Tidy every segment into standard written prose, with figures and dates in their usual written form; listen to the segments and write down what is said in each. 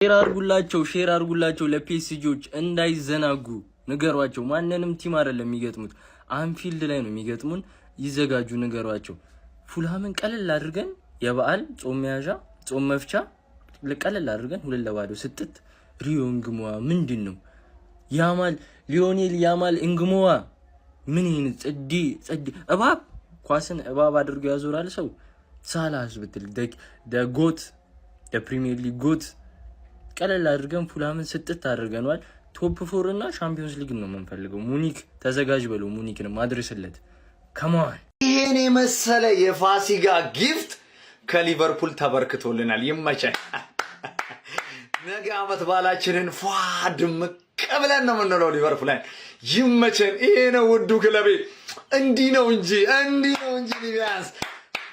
ሼር አርጉላቸው ለፒኤስጂዎች እንዳይዘናጉ ንገሯቸው። ማንንም ቲም አይደለም የሚገጥሙት አንፊልድ ላይ ነው የሚገጥሙን። ይዘጋጁ ንገሯቸው። ፉልሃምን ቀለል አድርገን የበዓል ጾም መያዣ ጾም መፍቻ ለቀለል አድርገን 2-0 ስትት ሪዮ እንግሞዋ ምንድነው ያማል ሊዮኔል ያማል እንግሞዋ ምን ይሄን ጽዲ እባብ ኳስን እባብ አድርጎ ያዞራል ሰው ሳላስ ብትል ደጎት የፕሪሚየር ሊግ ጎት ቀለል አድርገን ፉልሃምን ስትት አድርገናል። ቶፕ 4 እና ሻምፒዮንስ ሊግ ነው የምንፈልገው። ሙኒክ ተዘጋጅ በለው ሙኒክን ማድረስለት ከማን ይሄን የመሰለ የፋሲካ ጊፍት ከሊቨርፑል ተበርክቶልናል። ይመቸን። ነገ አመት ባላችንን ፏድም ቀብለን ነው የምንለው ሊቨርፑል። ይመቸን። ይሄ ነው ውዱ ክለቤ። እንዲህ ነው እንጂ ሊቢያንስ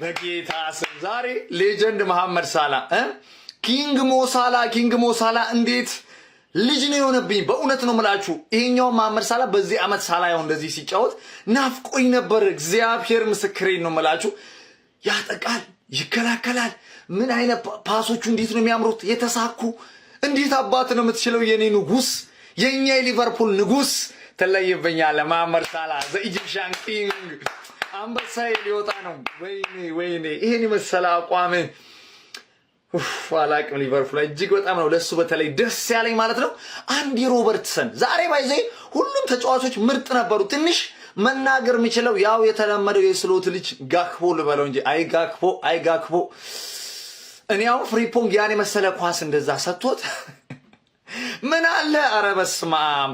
በጌታ ስም ዛሬ ሌጀንድ መሐመድ ሳላ ኪንግ ሞሳላ እንዴት ልጅ ነው የሆነብኝ። በእውነት ነው የምላችሁ። ይሄኛው መሐመድ ሳላ በዚህ አመት ሳላ ያው እንደዚህ ሲጫወት ናፍቆኝ ነበር። እግዚአብሔር ምስክሬን ነው የምላችሁ። ያጠቃል፣ ይከላከላል። ምን አይነት ፓሶቹ እንዴት ነው የሚያምሩት የተሳኩ። እንዴት አባት ነው የምትችለው የኔ ንጉስ፣ የኛ የሊቨርፑል ንጉስ። ተለይበኛል መሐመድ ሳላ ዘኢጂፕሽያን ኪንግ። አንበሳዬ ሊወጣ ነው። ወይኔ ይሄን የመሰለ አቋም አላቅም። ሊቨርፑል እጅግ በጣም ነው ለሱ በተለይ ደስ ያለኝ ማለት ነው። አንዲ ሮበርትሰን ዛሬ ባይዘ ሁሉም ተጫዋቾች ምርጥ ነበሩ። ትንሽ መናገር የሚችለው ያው የተለመደው የስሎት ልጅ ጋክፖ ልበለው እንጂ አይ ጋክፖ እኔ ያው ፍሪፖንግ ያን የመሰለ ኳስ እንደዛ ሰጥቶት ምን አለ። ኧረ በስመ አብ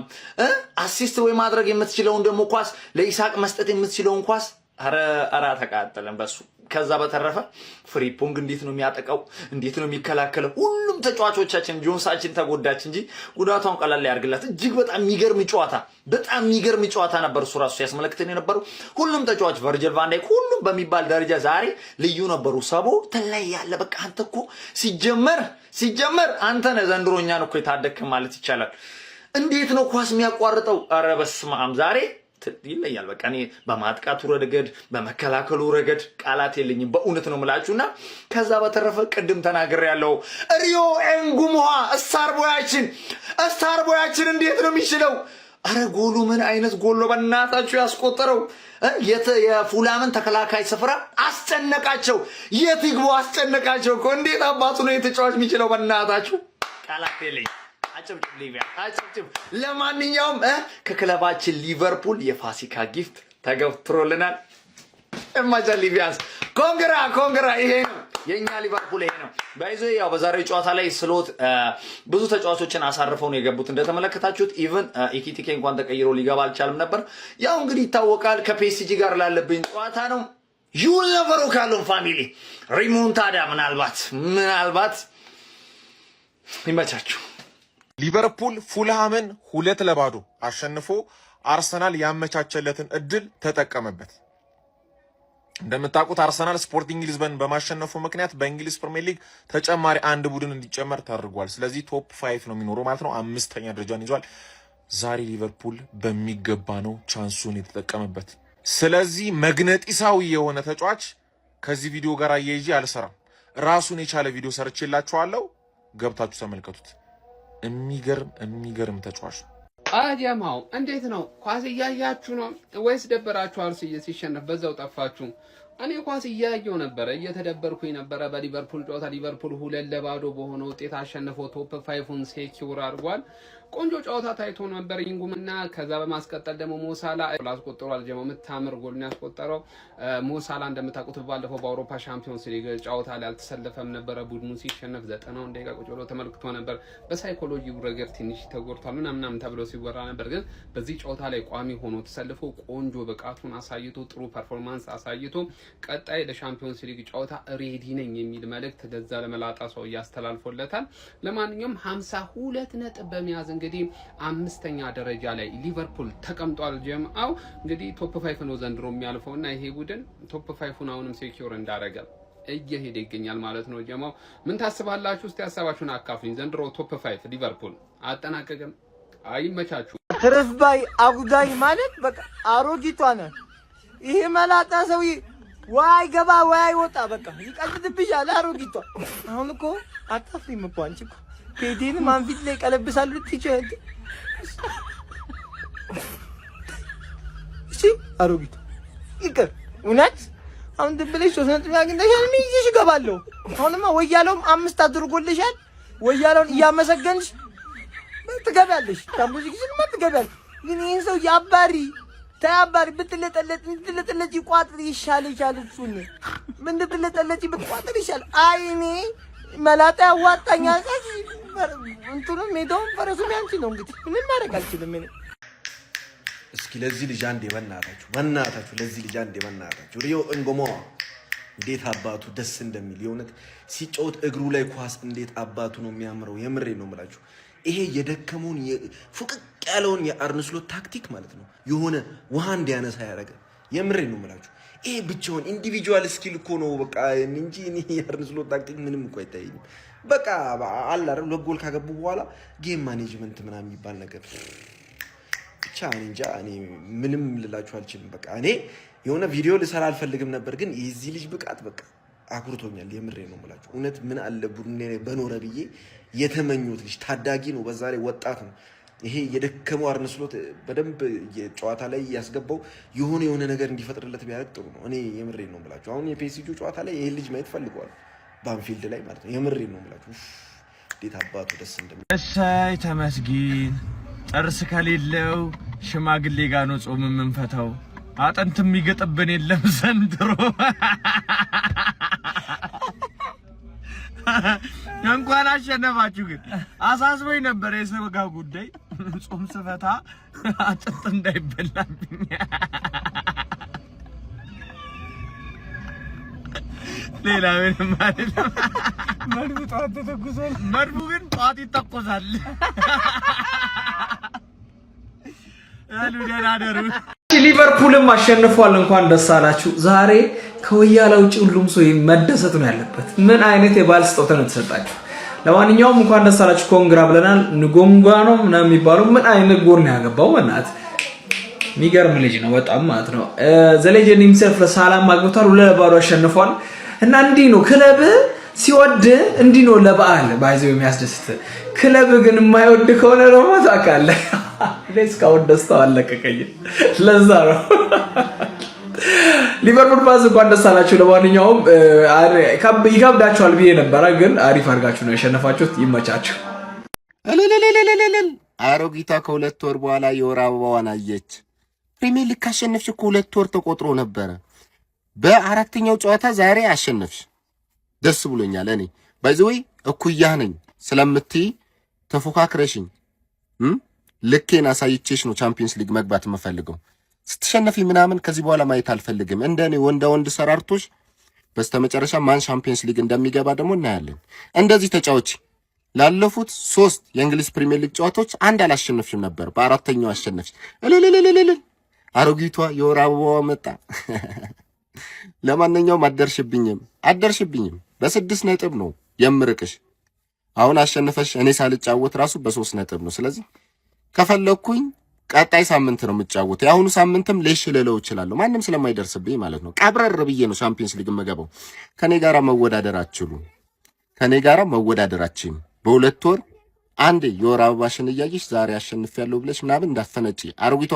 አሲስት ወይ ማድረግ የምትችለውን ደግሞ ኳስ ለኢሳቅ መስጠት የምትችለውን ኳስ ኧረ ተቃጠለን በሱ። ከዛ በተረፈ ፍሪፖንግ እንዴት ነው የሚያጠቃው፣ እንዴት ነው የሚከላከለው። ሁሉም ተጫዋቾቻችን ጆንሳችን ተጎዳች እንጂ ጉዳቷን ቀላል ያርግላት። እጅግ በጣም የሚገርም ጨዋታ ነበር። እሱ ራሱ ያስመለክተን የነበረው ሁሉም ተጫዋች ቨርጅል ቫን ዳይክ ሁሉም በሚባል ደረጃ ዛሬ ልዩ ነበሩ። ሰቦ ተለያለ። በቃ አንተ እኮ ሲጀመር አንተ ነህ ዘንድሮኛን እኮ የታደክ ማለት ይቻላል። እንዴት ነው ኳስ የሚያቋርጠው? ኧረ በስመ አብ ዛሬ ይለያል። በቃ እኔ በማጥቃቱ ረገድ በመከላከሉ ረገድ ቃላት የለኝም በእውነት ነው የምላችሁና ከዛ በተረፈ ቅድም ተናግሬያለሁ። ሪዮ ኤንጉሞዋ ስታር ቦያችን እንዴት ነው የሚችለው? አረ ጎሉ ምን አይነት ጎል ነው በእናታችሁ ያስቆጠረው። የፉልሃምን ተከላካይ ስፍራ አስጨነቃቸው። የትግቦ አስጨነቃቸው እኮ። እንዴት አባቱ ነው የተጫዋች የሚችለው? በእናታችሁ ቃላት የለኝም። አጭብጭብ። ለማንኛውም ከክለባችን ሊቨርፑል የፋሲካ ጊፍት ተገፍትሮልናል። እማጃ ሊቢያንስ ኮንግራ። ይሄ ነው የኛ ሊቨርፑል፣ ይሄ ነው ባይዞ። ያው በዛሬው ጨዋታ ላይ ስሎት ብዙ ተጫዋቾችን አሳርፈው ነው የገቡት እንደተመለከታችሁት። ኢቭን ኢኪቲኬ እንኳን ተቀይሮ ሊገባ አልቻለም ነበር። ያው እንግዲህ ይታወቃል ከፒኤስጂ ጋር ላለብኝ ጨዋታ ነው። ዩል ነበሩ ካሉን ፋሚሊ ሪሞንታዳ ምናልባት ይመቻችሁ። ሊቨርፑል ፉልሃምን 2-0 አሸንፎ አርሰናል ያመቻቸለትን እድል ተጠቀመበት። እንደምታውቁት አርሰናል ስፖርቲንግ ሊዝበን በማሸነፉ ምክንያት በእንግሊዝ ፕሪሚየር ሊግ ተጨማሪ አንድ ቡድን እንዲጨመር ተደርጓል። ስለዚህ ቶፕ 5 ነው የሚኖረው ማለት ነው። 5ኛ ደረጃን ይዟል። ዛሬ ሊቨርፑል በሚገባ ነው ቻንሱን የተጠቀመበት። ስለዚህ መግነጢሳዊ የሆነ ተጫዋች ከዚህ ቪዲዮ ጋር አያይዤ አልሰራም። ራሱን የቻለ ቪዲዮ ሰርቼላችኋለሁ፣ ገብታችሁ ተመልከቱት። የሚገርም ተጫዋች ነው። አጀማው እንዴት ነው? ኳስ እያያችሁ ነው ወይስ ደበራችኋል? ሲሸነፍ በዛው ጠፋችሁ? እኔ ኳስ እያየሁ ነበረ፣ እየተደበርኩኝ ነበረ። በሊቨርፑል ጨዋታ ሊቨርፑል 2-0 በሆነ ውጤት አሸንፎ ቶፕ 5ን ሴኪዩር አድርጓል። ቆንጆ ጨዋታ ታይቶ ነበር ኢንጉምና ከዛ በማስቀጠል ደግሞ ሞሳላ አስቆጥሯል። ጀማው የምታምር ጎል ነው ያስቆጠረው። ሞሳላ እንደምታውቁት ባለፈው በአውሮፓ ሻምፒዮንስ ሊግ ጨዋታ ላይ አልተሰለፈም ነበር። ቡድኑ ሲሸነፍ 90 ደቂቃ ቁጭ ብሎ ተመልክቶ ነበር። በሳይኮሎጂው ረገድ ትንሽ ተጎድቷል ምናምን ተብሎ ሲወራ ነበር። ግን በዚህ ጨዋታ ላይ ቋሚ ሆኖ ተሰልፎ ቆንጆ ብቃቱን አሳይቶ ጥሩ ፐርፎርማንስ አሳይቶ ቀጣይ ለሻምፒዮንስ ሊግ ጨዋታ ሬዲ ነኝ የሚል መልእክት ለዛ ለመላጣ ሰው ያስተላልፎለታል። ለማንኛውም 52 ነጥብ በመያዝ እንግዲህ 5ኛ ደረጃ ላይ ሊቨርፑል ተቀምጧል። ጀምአው እንግዲህ ቶፕ 5 ነው ዘንድሮ የሚያልፈውና ይሄ ቡድን ቶፕ 5ን አሁንም ሴኪዩር እንዳረገ እየሄደ ይገኛል ማለት ነው። ጀምአው ምን ታስባላችሁ? እስቲ ሐሳባችሁን አካፍሉኝ። ዘንድሮ ቶፕ 5 ሊቨርፑል አጠናቀቀም። አይመቻችሁ። ትርፍ ባይ አጉዳይ ማለት በቃ አሮጊቷ ነው ይሄ መላጣ ሰውዬ። ዋይ ገባ ዋይ ወጣ በቃ ይቀልድብሻል አሮጊቷ። አሁን እኮ አታፍሪም እኮ አንቺ እኮ ቤቴን ማንፊት ላይ ቀለብሳለሁ ትችል እሺ አሮጊት ይቅር እውነት አሁን ድብልሽ 3 ነጥብ አግኝተሻል እኔ ይዤሽ እገባለሁ አሁንማ ወያለውም 5 አድርጎልሻል ወያለውን እያመሰገንሽ ትገባለሽ ታሙዚ ግን ትገባል ግን ይሄን ሰው ያባሪ ታባሪ ብትለጠለጥ ይቋጥር ይሻል እሱን ምን ብትለጠለጥ ብትቋጥር ይሻል አይኔ መላጣ ያዋጣኛል እንትኑም ሜዳውም ፈረሱም ያንቺ ነው እንግዲህ ምን ማድረግ አልችልም እኔ እስኪ ለዚህ ልጅ አንዴ በእናታችሁ ለዚህ ልጅ አንዴ በእናታችሁ ሪዮ እንጎሞ እንዴት አባቱ ደስ እንደሚል የእውነት ሲጫወት እግሩ ላይ ኳስ እንዴት አባቱ ነው የሚያምረው የምሬ ነው የምላችሁ ይሄ የደከመውን ፍቅቅ ያለውን የአርነ ስሎት ታክቲክ ማለት ነው የሆነ ውሃ እንዲያነሳ ያደረገ የምሬ ነው የምላችሁ ይሄ ብቻውን ኢንዲቪጁዋል ስኪል እኮ ነው በቃ እንጂ እኔ የአርነ ስሎት ታክቲክ ምንም እኮ አይታየኝም በቃ አለ አይደል ለጎል ካገቡ በኋላ ጌም ማኔጅመንት ምናምን የሚባል ነገር ብቻ እንጃ እኔ ምንም ልላችሁ አልችልም በቃ እኔ የሆነ ቪዲዮ ልሰራ አልፈልግም ነበር ግን የዚህ ልጅ ብቃት በቃ አኩርቶኛል የምሬ ነው የምላችሁ እውነት ምን አለ ቡድኔ በኖረ ብዬ የተመኙት ልጅ ታዳጊ ነው በዛ ላይ ወጣት ነው ይሄ የደከመው አርነ ስሎት በደንብ የጨዋታ ላይ ያስገባው የሆነ ነገር እንዲፈጥርለት ቢያደርግ ጥሩ ነው እኔ የምሬ ነው የምላችሁ አሁን የፒኤስጂ ጨዋታ ላይ ይሄ ልጅ ማየት ፈልገዋል ባንፊልድ ላይ ማለት ነው የምሬ ነው የምላችሁ እንዴት አባቱ ደስ እንደሚል እሰይ ተመስጊን ጥርስ ከሌለው ሽማግሌ ጋር ነው ጾም የምንፈታው አጥንት የሚገጥብን የለም ዘንድሮ እንኳን አሸነፋችሁ ግን አሳስቦኝ ነበር የሰበጋው ጉዳይ ጾም ስፈታ አጥንት እንዳይበላብኝ ሌላ ምንም አይደለም መድቡ ጧት ተተኩሷል መድቡ ግን ጧት ይተኮሳል አሉ ደናደሩ ሊቨርፑልም አሸንፏል እንኳን ደስ አላችሁ ዛሬ ከወያላ ውጪ ሁሉም ሰው መደሰት ነው ያለበት ምን አይነት የባል ስጦታ ነው ተሰጣችሁ ለማንኛውም እንኳን ደስ አላችሁ ኮንግራ ብለናል ንጎንጓ ነው ምናምን የሚባለው ምን አይነት ጎል ነው ያገባው በእናት የሚገርም ልጅ ነው በጣም ማለት ነው ዘሌጀንድ himself ለሳላም ማግብቷል 2-0 አሸንፏል እና እንዲህ ነው ክለብ ሲወድ እንዲህ ነው ለበዓል ባይዘው የሚያስደስት ክለብ ግን የማይወድ ከሆነ ደግሞ ታውቃለህ ለስካው ደስታው አለቀቀኝ ለዛ ነው ሊቨርፑል ፋዝ እንኳን ደስ አላችሁ ለማንኛውም ይከብዳችኋል ብዬ ነበር ግን አሪፍ አድርጋችሁ ነው ያሸነፋችሁት ይመቻችሁ አሮጊቷ ከ2 ወር በኋላ የወር አበባዋን አየች ፕሪሚየር ሊግ ካሸነፍሽ እኮ 2 ወር ተቆጥሮ ነበር በአራተኛው ጨዋታ ዛሬ አሸነፍሽ ደስ ብሎኛል እኔ ባይዘይ እኩያህ ነኝ ስለምትይ ተፎካክረሽኝ ልኬን አሳይቼሽ ነው ቻምፒየንስ ሊግ መግባት የምፈልገው ስትሸነፊ ምናምን ከዚህ በኋላ ማየት አልፈልግም እንደኔ ወንድ ሰራርቶሽ በስተመጨረሻ ማን ቻምፒየንስ ሊግ እንደሚገባ ደግሞ እናያለን እንደዚህ ተጫዋች ላለፉት 3 የእንግሊዝ ፕሪሚየር ሊግ ጨዋታዎች አንድ አላሸነፍሽም ነበር በአራተኛው አሸነፍሽ አሮጊቷ የወር አበባዋ መጣ ለማንኛውም አደርሽብኝም በ6 ነጥብ ነው የምርቅሽ አሁን አሸነፈሽ እኔ ሳልጫወት ራሱ በ3 ነጥብ ነው ስለዚህ ከፈለኩኝ ቀጣይ ሳምንት ነው የምጫወተው ያሁኑ ሳምንትም ሌሽ ልለው እችላለሁ ማንንም ስለማይደርስብኝ ማለት ነው ቀብረር ብዬ ነው ቻምፒየንስ ሊግ መገባው ከኔ ጋራ መወዳደራችን በ2 ወር አንዴ የወር አበባሽን እያየሽ ዛሬ አሸንፊያለሁ ብለሽ ምናምን እንዳፈነጪ አሮጊቷ